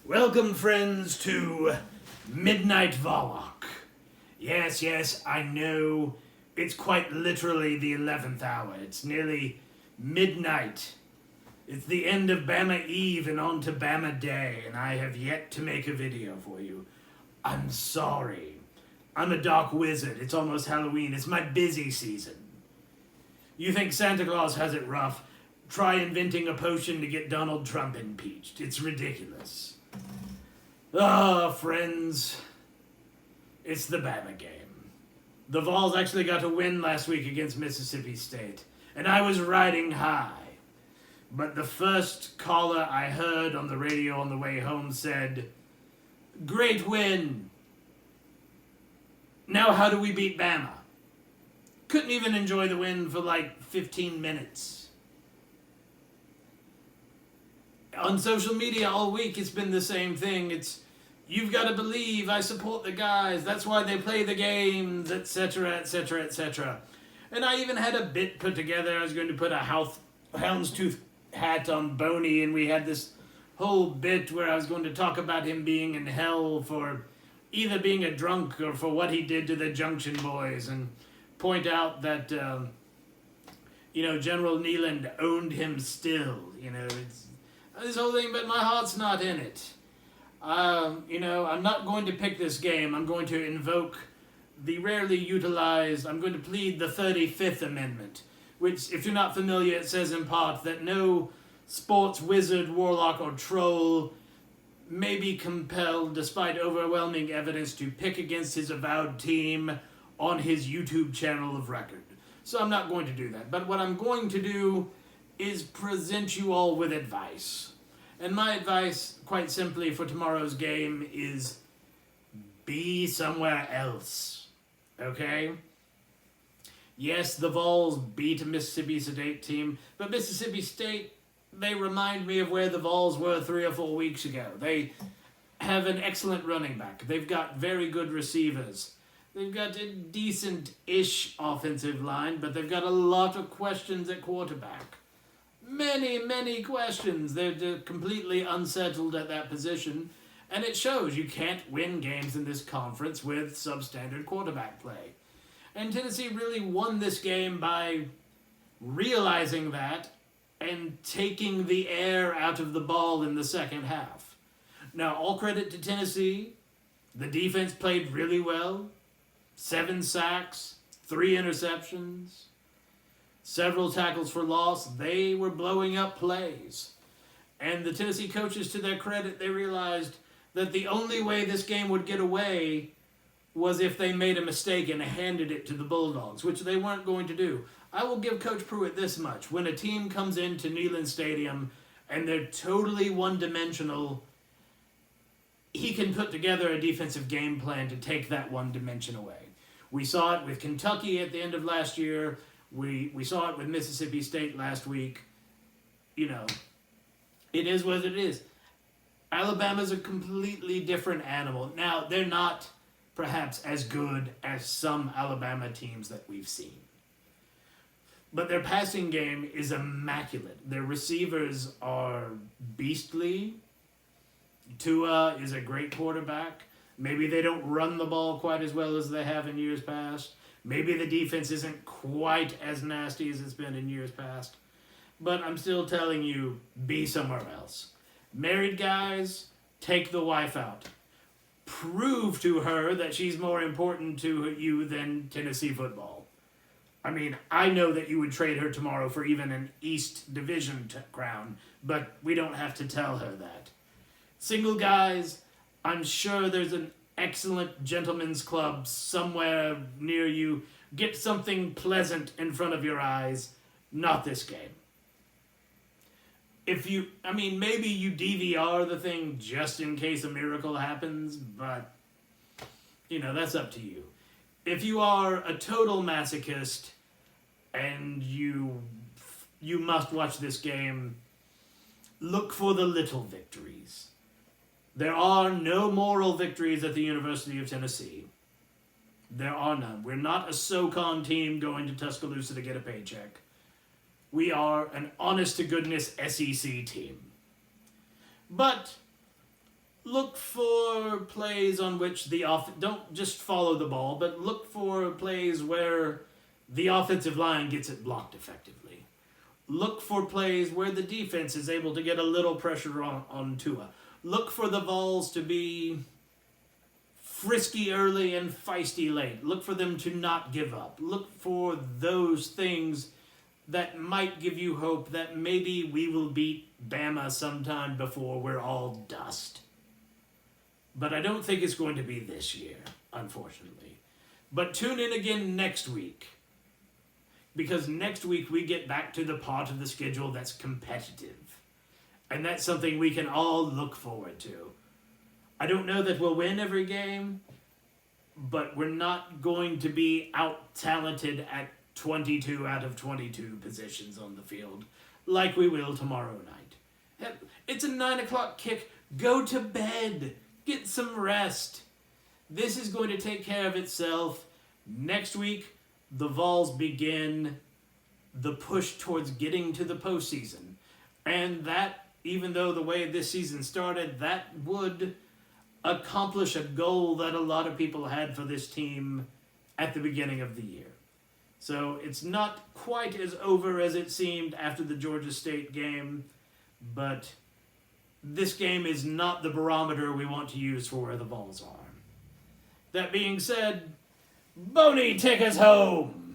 Welcome, friends, to Midnight Vollock. Yes, I know. It's quite literally the 11th hour. It's nearly midnight. It's the end of Bama Eve and on to Bama Day, and I have yet to make a video for you. I'm sorry. I'm a dark wizard. It's almost Halloween. It's my busy season. You think Santa Claus has it rough? Try inventing a potion to get Donald Trump impeached. It's ridiculous. Friends. It's the Bama game. The Vols actually got a win last week against Mississippi State, and I was riding high. But the first caller I heard on the radio on the way home said, "Great win. Now how do we beat Bama?" Couldn't even enjoy the win for like 15 minutes. On social media all week, it's been the same thing. It's, "You've got to believe, I support the guys, that's why they play the games," etc., etc., etc. And I even had a bit put together. I was going to put a houndstooth hat on Boney, and we had this whole bit where I was going to talk about him being in hell for either being a drunk or for what he did to the Junction Boys, and point out that, General Neeland owned him still. It's this whole thing, but my heart's not in it. I'm not going to pick this game. I'm going to invoke the rarely utilized, I'm going to plead the 35th Amendment, which, if you're not familiar, it says in part that no sports wizard, warlock, or troll may be compelled, despite overwhelming evidence, to pick against his avowed team on his YouTube channel of record. So I'm not going to do that. But what I'm going to do is present you all with advice. And my advice, quite simply, for tomorrow's game is be somewhere else. Okay? Yes, the Vols beat a Mississippi State team, but Mississippi State, they remind me of where the Vols were 3 or 4 weeks ago. They have an excellent running back. They've got very good receivers. They've got a decent-ish offensive line, but they've got a lot of questions at quarterback. Many questions. They're completely unsettled at that position, and it shows. You can't win games in this conference with substandard quarterback play. And Tennessee really won this game by realizing that and taking the air out of the ball in the second half. Now, all credit to Tennessee. The defense played really well. 7 sacks, 3 interceptions, several tackles for loss. They were blowing up plays. And the Tennessee coaches, to their credit, they realized that the only way this game would get away was if they made a mistake and handed it to the Bulldogs, which they weren't going to do. I will give Coach Pruitt this much. When a team comes into Neyland Stadium and they're totally one-dimensional, he can put together a defensive game plan to take that one dimension away. We saw it with Kentucky at the end of last year. We saw it with Mississippi State last week. It is what it is. Alabama's a completely different animal. Now, they're not perhaps as good as some Alabama teams that we've seen. But their passing game is immaculate. Their receivers are beastly. Tua is a great quarterback. Maybe they don't run the ball quite as well as they have in years past. Maybe the defense isn't quite as nasty as it's been in years past. But I'm still telling you, be somewhere else. Married guys, take the wife out. Prove to her that she's more important to you than Tennessee football. I mean, I know that you would trade her tomorrow for even an East Division crown, but we don't have to tell her that. Single guys, I'm sure there's an excellent gentleman's club somewhere near you. Get something pleasant in front of your eyes. Not this game. Maybe you DVR the thing just in case a miracle happens, but, that's up to you. If you are a total masochist and you must watch this game, look for the little victories. There are no moral victories at the University of Tennessee. There are none. We're not a SoCon team going to Tuscaloosa to get a paycheck. We are an honest-to-goodness SEC team. But look for plays on which don't just follow the ball, but look for plays where the offensive line gets it blocked effectively. Look for plays where the defense is able to get a little pressure on Tua. Look for the Vols to be frisky early and feisty late. Look for them to not give up. Look for those things that might give you hope that maybe we will beat Bama sometime before we're all dust. But I don't think it's going to be this year, unfortunately. But tune in again next week, because next week we get back to the part of the schedule that's competitive. And that's something we can all look forward to. I don't know that we'll win every game, but we're not going to be out-talented at 22 out of 22 positions on the field like we will tomorrow night. It's a 9 o'clock kick. Go to bed. Get some rest. This is going to take care of itself. Next week, the Vols begin the push towards getting to the postseason. And that, even though the way this season started, that would accomplish a goal that a lot of people had for this team at the beginning of the year. So it's not quite as over as it seemed after the Georgia State game, but this game is not the barometer we want to use for where the Vols are. That being said, Boney, take us home!